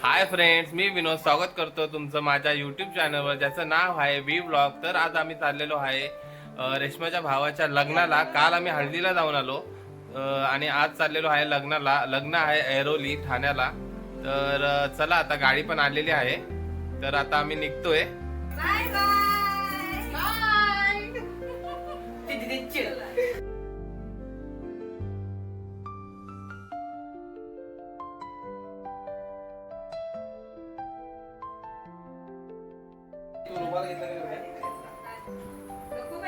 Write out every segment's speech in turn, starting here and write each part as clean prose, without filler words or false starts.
Hi friends, मी विनोद स्वागत करतो तुमचं माझ्या यूट्यूब चॅनलवर ज्याचं नाव आहे वी ब्लॉग. तर आज आम्ही चाललेलो आहे रेश्माच्या भावाच्या लग्नाला. काल आम्ही हळदीला जाऊन आलो आणि आज चाललेलो आहे लग्नाला. लग्न आहे ऐरोली ठाण्याला. तर चला आता गाडी पण आलेली आहे. तर आता आम्ही निघतोय. Bye bye bye.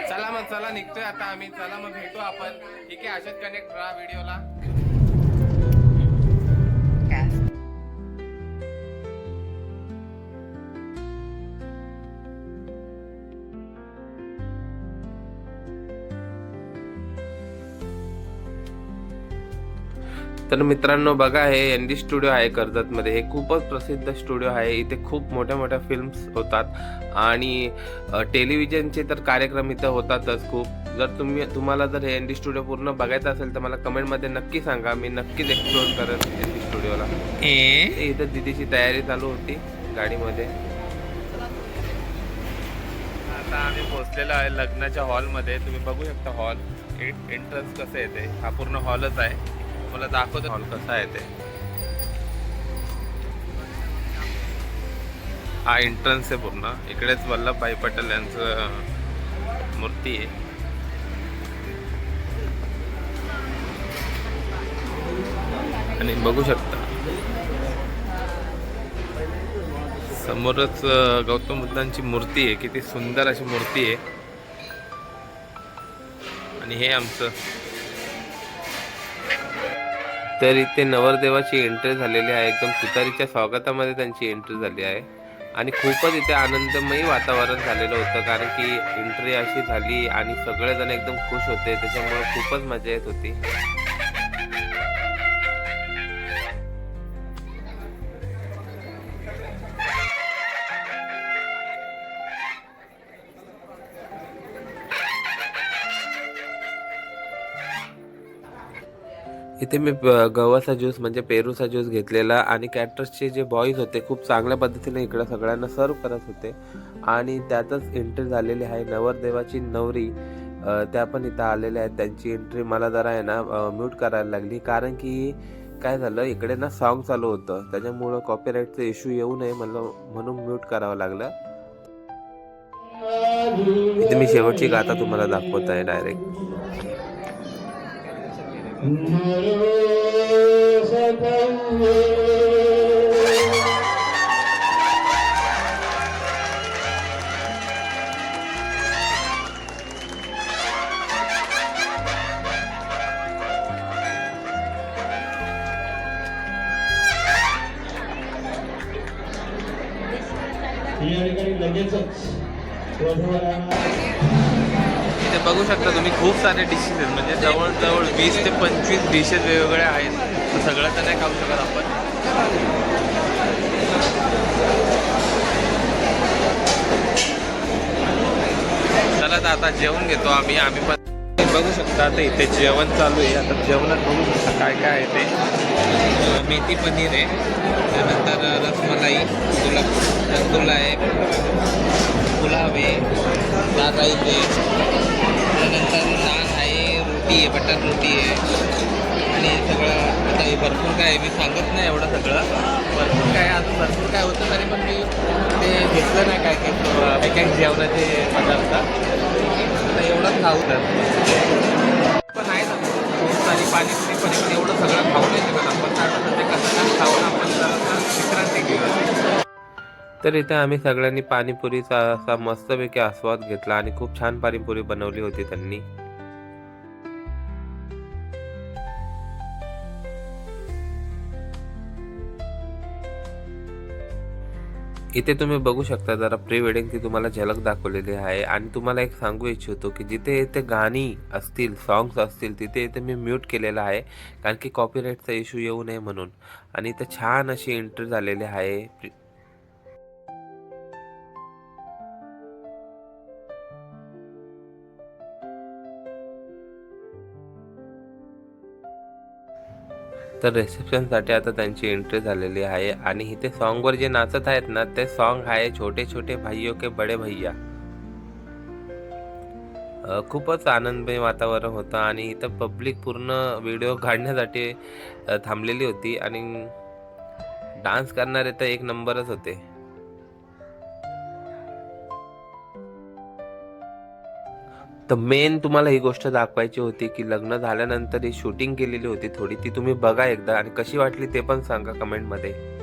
चला मग, चला निघतोय आता आम्ही. चला मग भेटू आपण. ठीक आहे, अशाच कनेक्ट राहा व्हिडिओला. तर मित्रांनो बघा, हे एनडी स्टुडिओ आहे कर्जतमध्ये. हे खूपच प्रसिद्ध स्टुडिओ आहे. इथे खूप मोठ्या मोठ्या फिल्म्स होतात आणि टेलिव्हिजनचे तर कार्यक्रम इथं होतातच खूप. जर तुम्हाला जर हे एनडी स्टुडिओ पूर्ण बघायचं असेल तर मला कमेंटमध्ये नक्की सांगा. मी नक्कीच एक्सप्लोर करेन एनडी स्टुडिओला. इथं दिदीची तयारी चालू होती गाडीमध्ये. आता आम्ही पोहोचलेलो आहे लग्नाच्या हॉलमध्ये. तुम्ही बघू शकता हॉल एंट्रन्स कसं येते. हा पूर्ण हॉलच आहे. मला दाखवतो हॉल कसा आहे ते. हा एंट्रन्स आहे पूर्ण. इकडेच वल्लभभाई पटेल यांचं मूर्ती आहे. आणि बघू शकता समोरच गौतम बुद्धांची मूर्ती आहे. किती सुंदर अशी मूर्ती आहे. आणि हे आमचं. तर इथे नवरदेवाची एंट्री झालेली आहे. एकदम तुतारीच्या स्वागतामध्ये त्यांची एंट्री झाली आहे. आणि खूपच इथे आनंदमयी वातावरण झालेलं होतं, कारण की एंट्री अशी झाली आणि सगळेजण एकदम खुश होते. त्याच्यामुळे खूपच मजा येत होती. इथे मी गव्हाचा ज्यूस म्हणजे पेरूचा ज्यूस घेतलेला. आणि कॅटरर्सचे जे बॉईज होते खूप चांगल्या पद्धतीने इकडं सगळ्यांना सर्व करत होते. आणि त्यातच एंट्री झालेली आहे नवरदेवाची नवरी. त्या पण इथं आलेल्या आहेत. त्यांची एंट्री मला जरा आहे ना म्यूट करायला लागली, कारण की काय झालं, इकडे ना सॉन्ग चालू होतं. त्याच्यामुळं कॉपीराईटचा इश्यू येऊ नये म्हणून म्यूट करावं लागलं. इथे मी शेवटची गाथा तुम्हाला दाखवत आहे डायरेक्ट. इथे बघू शकता तुम्ही खूप सारे डिशेस आहेत. म्हणजे जवळजवळ 20 ते 25 डिशेस वेगवेगळ्या आहेत. तर सगळं तर नाही खाऊ शकत आपण. चला तर आता जेवण घेतो आम्ही पण. बघू शकता आता इथे जेवण चालू आहे. आता जेवणात बघू शकता काय काय आहे ते. मेथी पनीर आहे, त्यानंतर रसमलाई, रसगुल्ला आहे, पुलाव आहे, दाल राईस आहे, त्यानंतर नान आहे, रोटी आहे, बटर रोटी आहे. आणि सगळं आता हे भरपूर काय आहे, मी सांगत नाही एवढं सगळं. भरपूर काय अजून भरपूर काय होतं, तरी पण मी ते घेतलं नाही काय काय काही जेवणाचे पदार्थ. आता एवढंच खाऊ तर पण आहे ना खूप सारी पाणीपुरी पण एवढं सगळं खाऊ नाही शकत आपण. ते कसं खाऊन आपण जरा विश्रांती घेऊया. तर इथे आम्ही सगळ्यांनी पाणीपुरीचा असा मस्तपैकी आस्वाद घेतला आणि खूप छान पाणीपुरी बनवली होती त्यांनी. इथे तुम्ही बघू शकता जरा प्री वेडिंगची तुम्हाला झलक दाखवलेली आहे. आणि तुम्हाला एक सांगू इच्छितो की जिथे इथे गाणी असतील, सॉंग्स असतील, तिथे इथे मी म्यूट केलेलं आहे, कारण की कॉपीराईटचा इश्यू येऊ नये म्हणून. आणि इथे छान अशी एंट्री झालेली आहे. तर रिसेप्शनसाठी आता त्यांची एंट्री झालेली आहे आणि इथे सॉन्गवर जे नाचत आहेत ना ते सॉन्ग आहे छोटे छोटे भाइयों के बडे भैया. खूपच आनंदमय वातावरण होतं आणि इथं पब्लिक पूर्ण व्हिडिओ काढण्यासाठी थांबलेली होती आणि डान्स करणारे तर एक नंबरच होते. तर मेन तुम्हाला ही गोष्ट दाखवायची होती की लग्न झाल्यानंतर ही शूटिंग केलेली होती थोडी, ती तुम्ही बघा एकदा आणि कशी वाटली ते पण सांगा कमेंटमध्ये.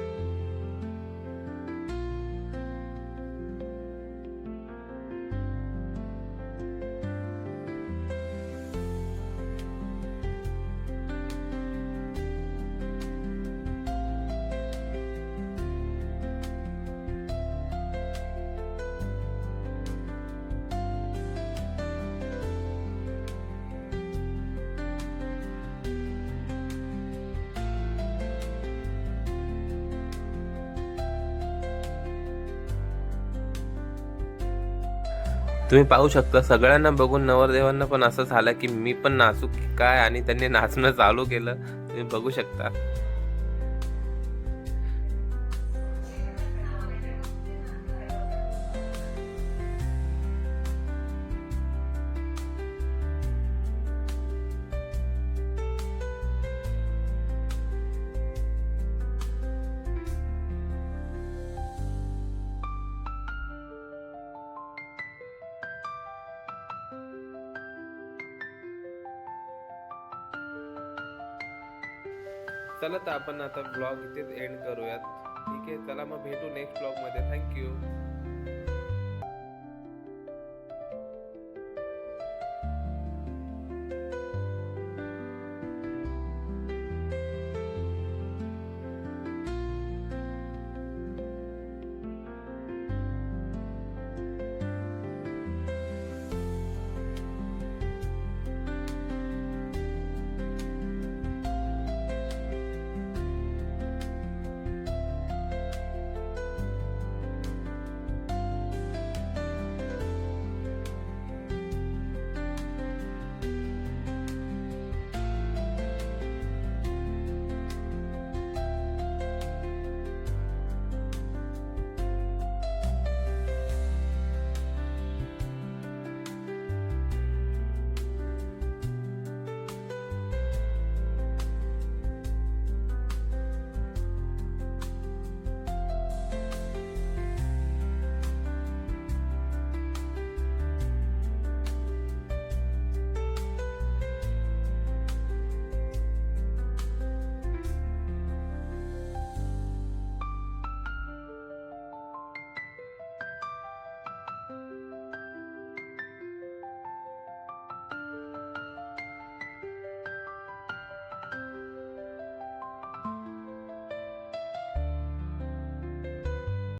तुम्ही पाहू शकता सगळ्यांना बघून नवरदेवांना पण असं झालं की मी पण नाचू की काय आणि त्यांनी नाचणं चालू केलं. तुम्ही बघू शकता. चला तर आपण आता ब्लॉग इथेच एंड करूयात. ठीक आहे, चला मग भेटू नेक्स्ट ब्लॉग मध्ये. थँक्यू.